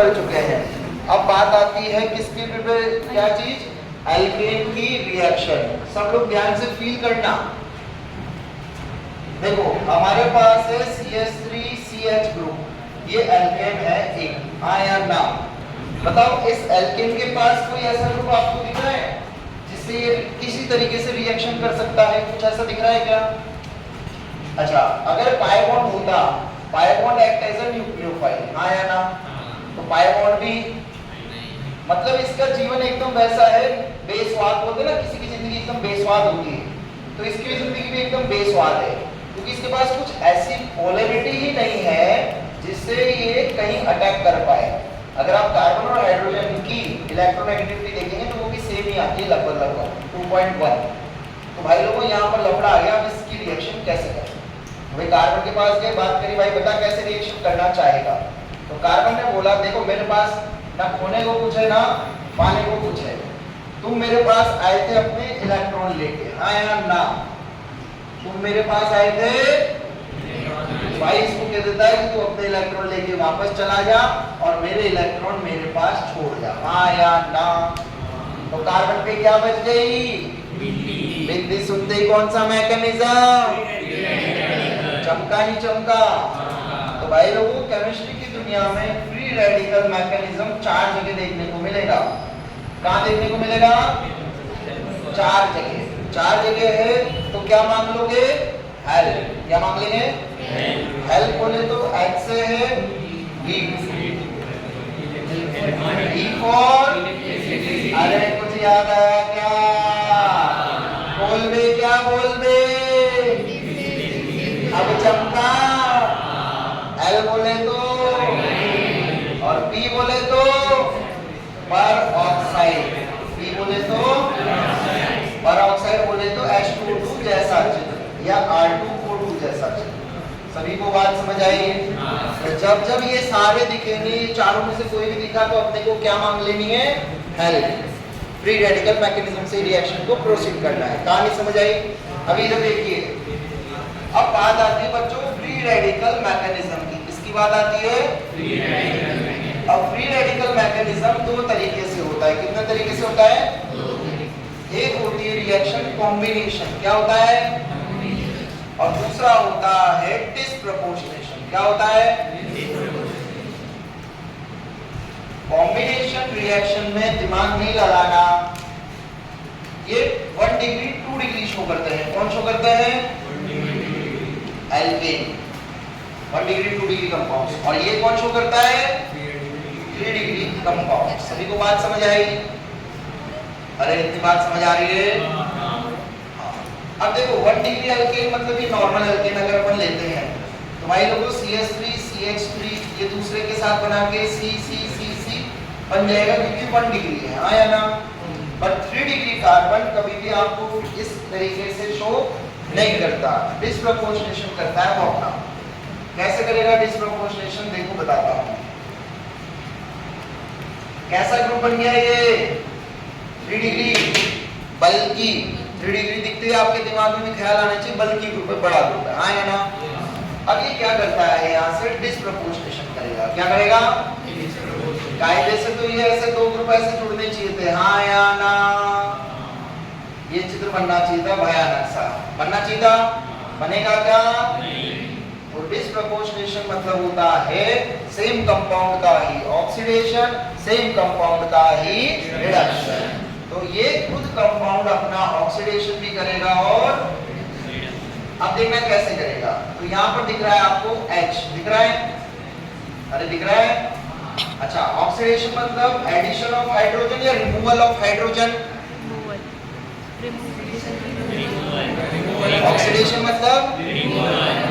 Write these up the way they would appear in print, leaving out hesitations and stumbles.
कर चुके हैं। अब बात आती है किसकी, क्या चीज, एल्केन की रिएक्शन। सब लोग ध्यान से फील करना। देखो हमारे पास है CH3CH ग्रुप, ये एल्केन है एक, हाँ या ना? बताओ इस एल्केन के पास कोई ऐसा ग्रुप आपको दिख रहा है जिससे ये किसी तरीके से रिएक्शन कर सकता है? कुछ ऐसा दिख रहा है क्या? अच्छा, अगर पाई बॉन्ड होता, pi bond act as a nucleophile, हाँ या ना? तो पाई बॉन्ड भी, मतलब इसका जीवन एकदम वैसा है, बेस्वाद बोलते ना, किसी की जिंदगी एकदम बेस्वाद होती है, तो इसकी जिंदगी भी एकदम बेस्वाद है, क्योंकि इसके पास कुछ ऐसी पोलैरिटी ही नहीं है जिससे ये कहीं अटैक कर पाए। अगर आप कार्बन और हाइड्रोजन की इलेक्ट्रोनेगेटिविटी देखेंगे तो वो भी सेम ही आती है, लगभग 2.1। तो भाई लोगों यहाँ पर लफड़ा आ गया। अब इसकी रिएक्शन कैसे करें? भाई कार्बन के पास गए, बात करी, भाई बता कैसे रिएक्शन करना चाहेगा? तो कार्बन ने बोला देखो मेरे पास ना खोने को कुछ है ना पाने को कुछ है, तुम मेरे पास आए थे अपने इलेक्ट्रॉन लेके, हाँ या ना? तुम मेरे पास आए थे, भाई इसको कह देता है कि तू अपने इलेक्ट्रॉन लेके वापस चला जा और मेरे इलेक्ट्रॉन मेरे पास छोड़ जा, हाँ या ना? तो कार्बन पे क्या बच गई? बिंदी। सुनते ही कौन सा मैकेनिज्म चमका नहीं चमका? तो भाई लोगों केमिस्ट्री की दुनिया में फ्री रेडिकल मैकेनिज्म 4 जगह देखने को मिलेगा। कहाँ देखने को मिलेगा? 4 जगह। 4 जगह है तो क्या मांग लोगे? हेल्प। क्या मांग लेंगे? हेल्प बोले तो H से है हीट, E फॉर, अरे कुछ याद आया क्या? बोल दे, क्या बोल दे? अब चमका। L बोले तो, और P बोले तो पर ऑक्साइड, P बोले तो पर ऑक्साइड, बोले तो H2O2 जैसा चित्र या R2O2 जैसा चित्र। सभी को बात समझ आई? तो जब जब ये सारे दिखेंगे, ये चारों में से कोई भी दिखा तो अपने को क्या मांग लेनी है? हेल्प। फ्री रेडिकल मैकेनिज्म से रिएक्शन को प्रोसीड करना है। कहानी समझ आई? अभी इधर देखिए, अब बात आती है बच्चों फ्री रेडिकल मैकेनिज्म की। किसकी बात आती है? अब फ्री रेडिकल मैकेनिज्म 2 तरीके से होता है। कितने तरीके से होता है? एक होती है रिएक्शन कॉम्बिनेशन, क्या होता है? और दूसरा होता है डिस्प्रपोर्शनेशन, क्या होता है? कॉम्बिनेशन रिएक्शन में दिमाग नहीं लगाना, ये 1 डिग्री 2 डिग्री शो करते हैं। कौन शो करते हैं? Alkene 1 degree 2 degree compound. और ये कौन शो करता है? 3 डिग्री कंपाउंड। सभी को बात समझ आई? अरे इतनी बात समझ आ रही है? अब देखो 1 डिग्री एल्केन मतलब ये नॉर्मल एल्केन अगर अपन लेते हैं तो भाई लोगों CH3 CH3 ये दूसरे के साथ बना के C बन जाएगा क्योंकि 1 डिग्री है, हाँ या ना? पर 3 डिग्री कार्बन कभी भी आपको इस तरीके से शो नहीं करता, डिस्प्रपोर्शनेशन करता है वो अपना। कैसे करेगा डिस्प्रपोर्शनेशन? देखो बताता हूँ। कैसा ग्रुप बन गया ये? 3 डिग्री, बल्कि 3 डिग्री दिखते ही आपके दिमाग में भी ख्याल आना चाहिए बल्कि ग्रुप है, बड़ा ग्रुप है, हाँ या ना? अब ये क्या करता है? यहाँ से डिस्प्रपोर्शनेशन करेगा। क्या करेगा? कायदे से तो ये ऐसे 2 ग्रुप ऐसे जुड़ने चाहिए थे, हाँ या ना? ये चित्र बनना चाहिए था भयानक सा, बनना चाहिए था। बनेगा क्या? तो डिस्प्रपोर्शनेशन मतलब होता है सेम कंपाउंड का ही ऑक्सीडेशन, सेम कंपाउंड का ही रिडक्शन। तो ये खुद कंपाउंड अपना ऑक्सीडेशन भी करेगा और अब देखना कैसे करेगा। तो यहाँ पर दिख रहा है आपको H, दिख रहा है? अरे दिख रहा है? अच्छा, ऑक्सीडेशन मतलब एडिशन ऑफ हाइड्रोजन या रिमूवल ऑफ हाइड्रोजन? ऑक्सीडेशन मतलब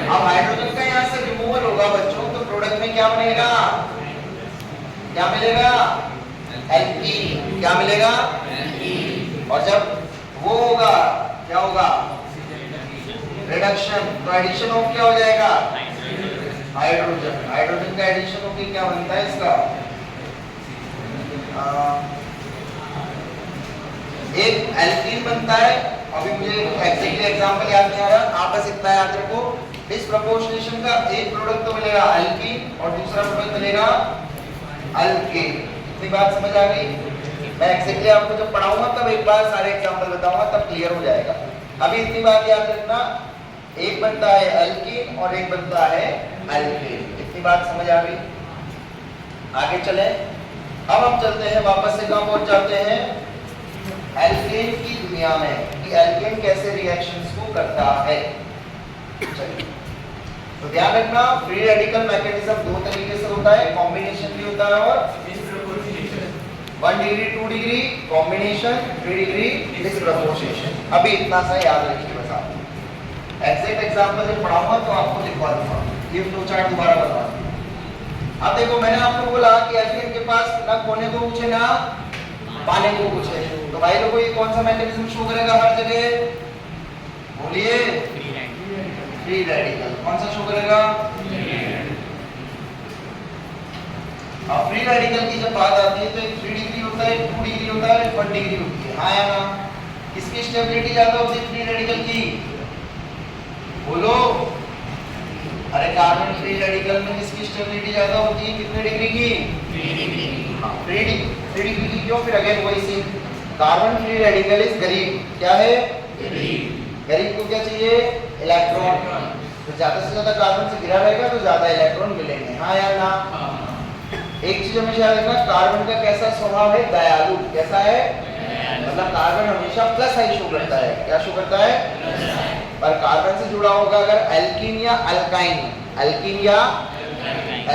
अब हाइड्रोजन का यहाँ से रिमूवल होगा बच्चों, तो प्रोडक्ट में क्या बनेगा? क्या मिलेगा? एल्कीन। क्या मिलेगा? और जब वो होगा क्या होगा? रिडक्शन। तो एडिशन ऑफ क्या हो जाएगा? हाइड्रोजन। हाइड्रोजन का एडिशन होके क्या बनता है इसका? एक एल्कीन बनता है। अभी मुझे एग्जैक्टली एग्जांपल याद नहीं आ रहा, आप बस इतना याद रखो, डिस्प्रपोर्शनेशन का एक प्रोडक्ट तो मिलेगा एल्कीन और दूसरा प्रोडक्ट मिलेगा अल्केन। इतनी बात समझ आ गई? मैं एक्जेक्टली आपको जब पढ़ाऊंगा तब एक बार सारे एग्जांपल बताऊंगा, तब क्लियर हो जाएगा। अभी इतनी बात याद रखना, एक बनता है अल्कीन और एक बनता है अल्केन। इतनी बात समझ आ गई? आगे चले। अब हम चलते हैं वापस से, कहां पहुंच जाते हैं? एल्केन की दुनिया में, कि एल्केन कैसे रिएक्शंस को करता है। चलिए, तो ध्यान रखना, फ्री रेडिकल मैकेनिज्म दो तरीके से होता है, कॉम्बिनेशन भी होता है और 1 degree 2 degree combination, 3 degree disproportionation. अभी इतना सा याद रखिए बस आप। एग्जैक्ट एग्जांपल जब पढ़ाऊंगा तो आपको लिखवा दूंगा, ये फ्लो चार्ट दोबारा बता दूंगा। अब देखो, मैंने आपको बोला कि एल्केन के पास ना खोने को पूछे ना पाने को पूछे, तो भाई लोगों ये कौन सा मैकेनिज्म शो करेगा हर जगह? बोलिए, फ्री रेडिकल। कौन सा शो करेगा? अब फ्री रेडिकल की जब बात आती है तो एक 3 डिग्री होता है, 2 डिग्री होता है, 1 डिग्री होती है। हाँ या ना? किसकी स्टेबिलिटी ज्यादा होती है फ्री रेडिकल की? बोलो। अरे कार्बन फ्री रेडिकल में किसकी स्टेबिलिटी ज्यादा होती है? कितने डिग्री की? 3 डिग्री। हाँ, 3 डिग्री की। क्यों? फिर अगेन वही same, carbon free radical is गरीब। क्या है? गरीब को क्या चाहिए? इलेक्ट्रॉन। तो ज्यादा से ज्यादा कार्बन से घिरा रहेगा तो ज्यादा इलेक्ट्रॉन मिलेंगे। हाँ या ना? एक चीज हमेशा याद रखना, कार्बन का कैसा स्वभाव है? दयालु। कैसा है? मतलब कार्बन हमेशा प्लस आई शो करता है। क्या शो करता है? पर कार्बन से जुड़ा होगा अगर एल्कीन या अल्काइन, एल्कीन या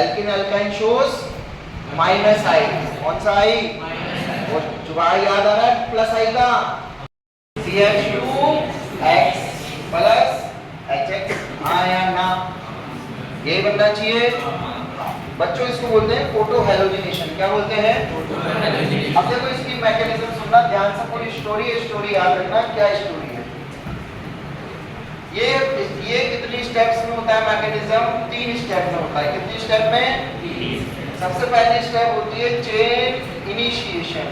एल्कीन अल्काइन शोज माइनस आई। कौन सा आई? वो जुगाड़ याद आ रहा है, प्लस आई का CH2X प्लस HX। हाँ या ना? ये बनना चाहिए बच्चों। इसको बोलते हैं फोटो हेलोजिनेशन। क्या बोलते हैं? अब देखो इसकी मैकेनिज्म सुनना ध्यान से, पूरी स्टोरी याद रखना, क्या स्टोरी है। ये कितनी स्टेप्स में होता है मैकेनिज्म? 3 स्टेप में होता है। कितनी स्टेप में? सबसे पहली स्टेप होती है चेन इनिशिएशन,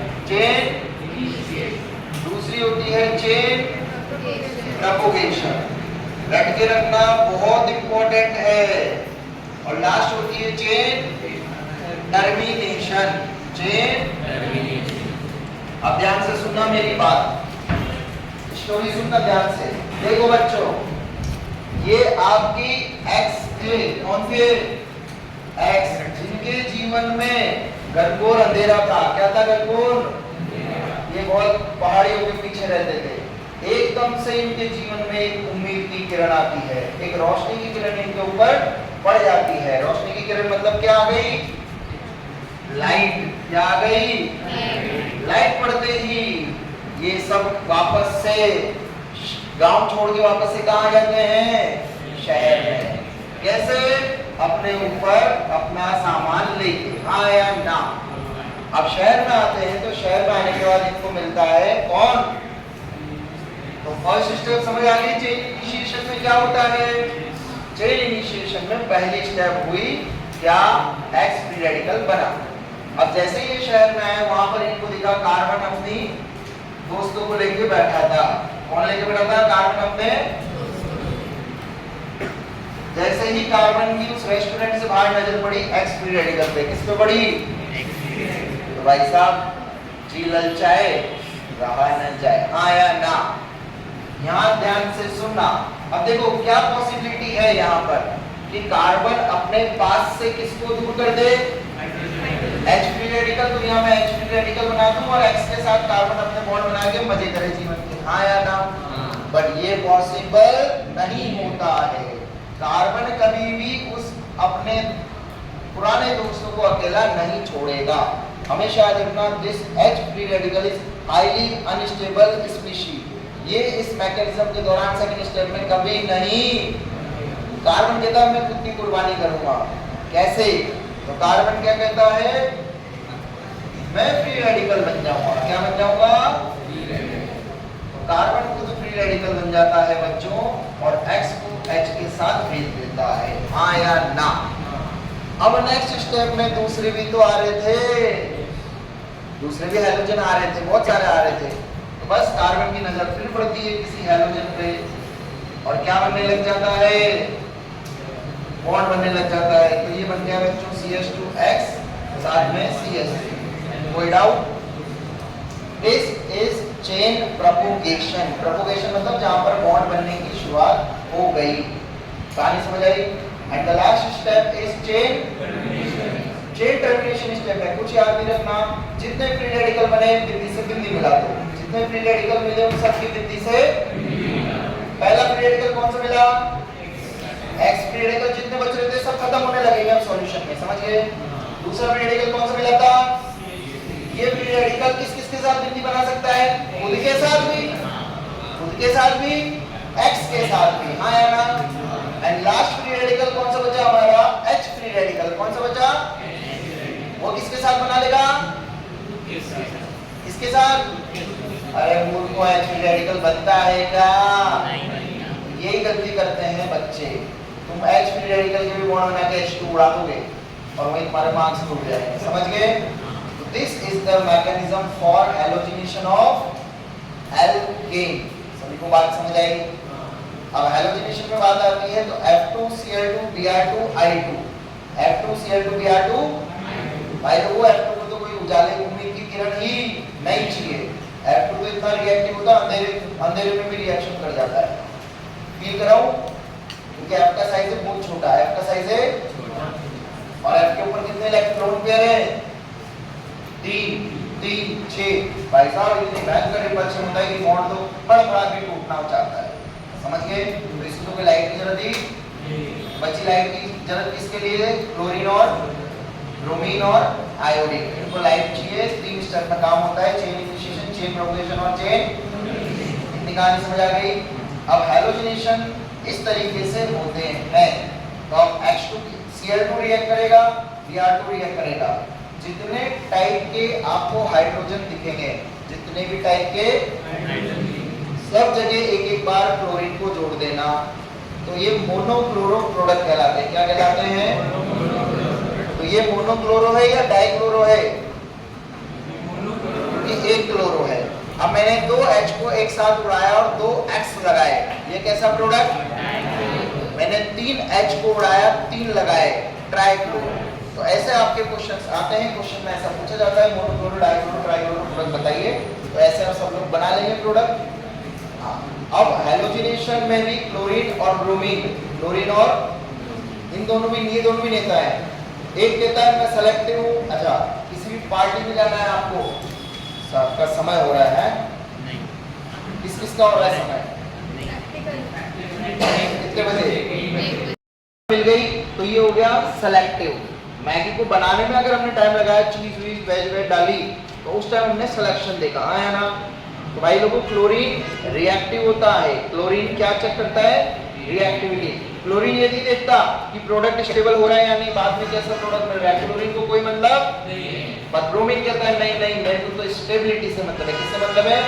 दूसरी होती है चेन प्रोपगेशन, रट के रखना बहुत इंपॉर्टेंट है, और लास्ट होती है चेन टर्मिनेशन। अब ध्यान से सुनना मेरी बात, स्टोरी सुनना ध्यान से। देखो बच्चों, ये आपकी एक्स थे, कौन थे? एक्स, जिनके जीवन में घनघोर अंधेरा था। क्या था? घनघोर। ये बहुत पहाड़ियों के पीछे रहते थे। एकदम से इनके जीवन में एक उम्मीद की किरण आती है, एक रोशनी की किरण इनके ऊपर पड़ जाती है। रोशनी की किरण मतलब क्या आ गई? लाइट। क्या आ गई? लाइट पड़ते ही ये सब वापस से गांव छोड़ के वापस से कहां जाते हैं? शहर में। कैसे? अपने ऊपर अपना सामान लेके। हाँ या ना? अब शहर में आते हैं, तो शहर में आने के बाद इनको मिलता है कौन? तो फर्स्ट स्टेप समझ आ गई। चेन इनिशिएशन में क्या होता है? चेन इनिशिएशन में पहली स्टेप हुई क्या? एक्स फ्री रेडिकल बना। अब जैसे ये शहर में आए, वहां पर इनको दिखा कार्बन अपनी दोस्तों को लेके बैठा था। कौन लेके बैठा था? कार्बन अपने। जैसे ही कार्बन की उस रेस्टोरेंट से बाहर नजर पड़ी एक्स फ्री रेडिकल पे, किस पे पड़ी? तो भाई साहब, जी ललचाए रहा न जाए। हाँ या ना? यहाँ ध्यान से सुनना। अब देखो क्या पॉसिबिलिटी है यहाँ पर कि कार्बन अपने पास से किसको दूर कर दे? H free radical. तो यहाँ मैं H फ्री रेडिकल बना दूं और X के साथ कार्बन अपने बॉन्ड बना के मजे करे जीवन के। हाँ या ना? बट ये पॉसिबल नहीं होता है। कार्बन कभी भी उस अपने पुराने दोस्तों को अकेला नहीं छोड़ेगा। हमेशा याद रखना, this H free radical is highly unstable species. ये इस मैकेनिज्म के दौरान सेकंड स्टेप में कभी नहीं। कार्बन कहता है मैं खुद की कुर्बानी करूंगा। कैसे? तो कार्बन क्या कहता है? मैं फ्री रेडिकल बन जाऊंगा। क्या बन जाऊंगा? तो कार्बन खुद फ्री रेडिकल बन जाता है बच्चों, और X को H के साथ भेज देता है। हाँ या ना? अब नेक्स्ट स्टेप में दूसरे भी तो आ रहे थे, दूसरे भी हैलोजन आ रहे थे, बहुत सारे आ रहे थे। तो बस कार्बन की नजर फिर पड़ती है किसी हैलोजन पे, और क्या बनने लग जाता है? बॉन्ड बनने लग जाता है। तो ये बन गया बच्चों CH2X साथ में CH3। कोई doubt? This is chain propagation. Propagation मतलब जहां पर बॉन्ड बनने की शुरुआत हो गई। कहानी समझ आई? And the last step is chain termination step है। कुछ याद नहीं रखना, जितने फ्री रेडिकल बने बिंदी से बिंदी मिला दो, जितने फ्री रेडिकल मिले उन सबकी बिंदी से। पहला फ्री रेडिकल कौन सा मिला? X free radical. जितने बच रहे थे सब खत्म होने लगेंगे अब सॉल्यूशन में, समझ गए? दूसरा फ्री रेडिकल कौन सा मिला था? ये फ्री रेडिकल किस किस के साथ बिंदी बना सकता है? खुद के साथ भी, एक्स के साथ भी, हाँ या ना? एंड लास्ट फ्री रेडिकल कौन सा बचा हमारा? H free radical. कौन सा बचा? वो किसके साथ बना लेगा? किसके साथ? अरे मूर्खों, एच फ्री रेडिकल बनता है क्या? यही गलती करते हैं बच्चे। तुम एच फ्री रेडिकल के भी बॉन्ड बना के H2 उड़ा दोगे और वही तुम्हारे मार्क्स टूट जाएंगे, समझ गए? This is the mechanism for halogenation of alkane। सभी को बात समझ आई? अब हैलोजिनेशन में बात आती है तो F2Cl2Br2I2, F2Cl2Br2। भाई लोगों, F2 को तो कोई उजाले उम्मीद की किरण ही नहीं चाहिए। F2 तो इतना रिएक्टिव होता है, अंधेरे में भी रिएक्शन कर जाता है। फील कराऊं? क्योंकि F का साइज है बहुत छोटा, F का साइज है, और F के ऊपर कितने इलेक्ट्रॉन पेयर हैं? 3, 6। भाई साहब इतनी भयंकर रिपल्शन होता है कि बॉन्ड तो फड़फड़ा के टूटना चाहता है, समझ गए? तो इसको तो कोई लाइट की जरूरत ही बची। लाइट की जरूरत किसके लिए? क्लोरीन और ब्रोमीन और आयोडीन, इनको लाइट चाहिए। 3 स्टेप में काम होता है, चेन इनिशिएशन, चेन प्रोपगेशन और चेन। इतनी कहानी समझ आ गई? अब हैलोजिनेशन इस तरीके से होते हैं। तो अब H2Cl2 रिएक्ट करेगा, Br2 रिएक्ट करेगा। जितने टाइप के आपको हाइड्रोजन दिखेंगे, जितने भी टाइप के, सब जगह एक बार क्लोरीन को जोड़ देना, तो ये मोनोक्लोरो प्रोडक्ट कहलाते हैं। क्या कहलाते हैं? तो ये मोनोक्लोरो है या डाइक्लोरो है? ये एक क्लोरो है। अब मैंने 2 H को एक साथ उड़ाया और 2 X लगाए, ये कैसा प्रोडक्ट? मैंने 3 H को उड़ाया, 3 लगाए, ट्राइक्लोरो। तो ऐसे आपके क्वेश्चंस आते हैं। क्वेश्चन में ऐसा पूछा जाता है मोनोक्लोरो, डाइक्लोरो, ट्राइक्लोरो प्रोडक्ट बताइए, तो ऐसे आप सब लोग बना लेंगे प्रोडक्ट। हाँ, अब हैलोजिनेशन में भी क्लोरीन और ब्रोमीन, क्लोरीन और इन दोनों भी, ये दोनों भी नेता है। एक कहता है मैं सेलेक्टिव हूँ। अच्छा, किसी भी पार्टी में जाना है आपको, आपका समय हो रहा है, किस किस का हो रहा है समय? कितने बजे मिल गई? तो ये हो गया सेलेक्टिव। मैगी को बनाने में अगर हमने टाइम लगाया, चीज वीज वेज डाली, तो उस टाइम हमने सिलेक्शन देखा, आया ना? तो भाई लोगों, क्लोरीन रिएक्टिव होता है। क्लोरीन क्या चेक करता है? रिएक्टिविटी। क्लोरीन ये नहीं देखता कि प्रोडक्ट स्टेबल हो रहा है या नहीं, बाद में कैसा प्रोडक्ट मिल रहा है, क्लोरीन को कोई मतलब नहीं। पर ब्रोमीन कहता है नहीं, मेरे को तो स्टेबिलिटी से मतलब है। किससे मतलब है?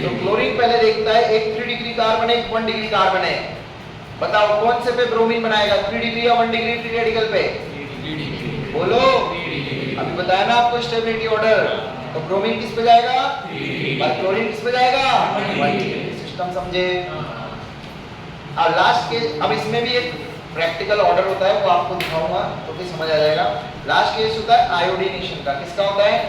तो क्लोरीन पहले देखता है एक 3 डिग्री कार्बन है, एक 1 डिग्री कार्बन है। बताओ कौन से पे ब्रोमीन बनाएगा? 3 डिग्री या 1 डिग्री फ्री रेडिकल पे? बोलो, अभी बताया ना आपको स्टेबिलिटी ऑर्डर। तो ब्रोमीन किस पे जाएगा? और क्लोरीन किस पे जाएगा? सिस्टम समझे? अब लास्ट के, अब इसमें भी एक प्रैक्टिकल ऑर्डर होता है, वो आपको दिखाऊंगा तो फिर समझ आ जाएगा। लास्ट केस होता है आयोडीनेशन का। किसका होता है?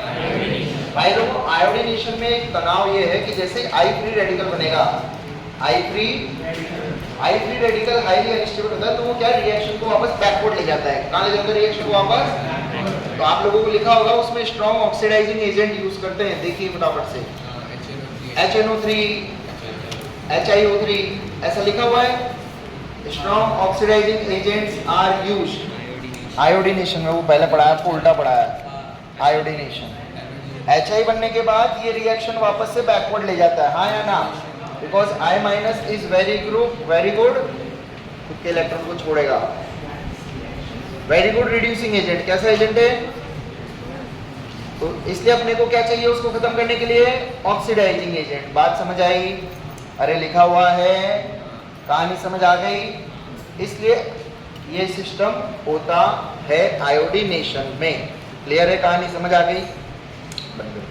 भाई लोगों, आयोडीनेशन में एक तनाव ये है कि जैसे आई फ्री रेडिकल बनेगा, आई फ्री रेडिकल हाईली अनस्टेबल होता है, तो वो क्या रिएक्शन को वापस बैकवर्ड ले जाता है। कहां ले जाता है रिएक्शन को वापस? तो आप लोगों को लिखा होगा उसमें स्ट्रॉन्ग ऑक्सीडाइजिंग एजेंट यूज करते हैं, देखिए फटाफट से। HNO3, HiO3 ऐसा लिखा हुआ है। Strong oxidizing agents are used. Iodination में वो पहले पढ़ाया, आपको उल्टा पढ़ाया। आयोडीनेशन HI बनने के बाद ये रिएक्शन वापस से बैकवर्ड ले जाता है, हाँ या ना? Because I- is very good, खुद के इलेक्ट्रॉन को छोड़ेगा। Very good reducing agent. कैसा एजेंट है? तो इसलिए अपने को क्या चाहिए उसको खत्म करने के लिए? Oxidizing agent. बात समझ आई? अरे लिखा हुआ है, कहानी समझ आ गई? इसलिए ये सिस्टम होता है आयोडीनेशन में। क्लियर है? कहानी समझ आ गई? बंद।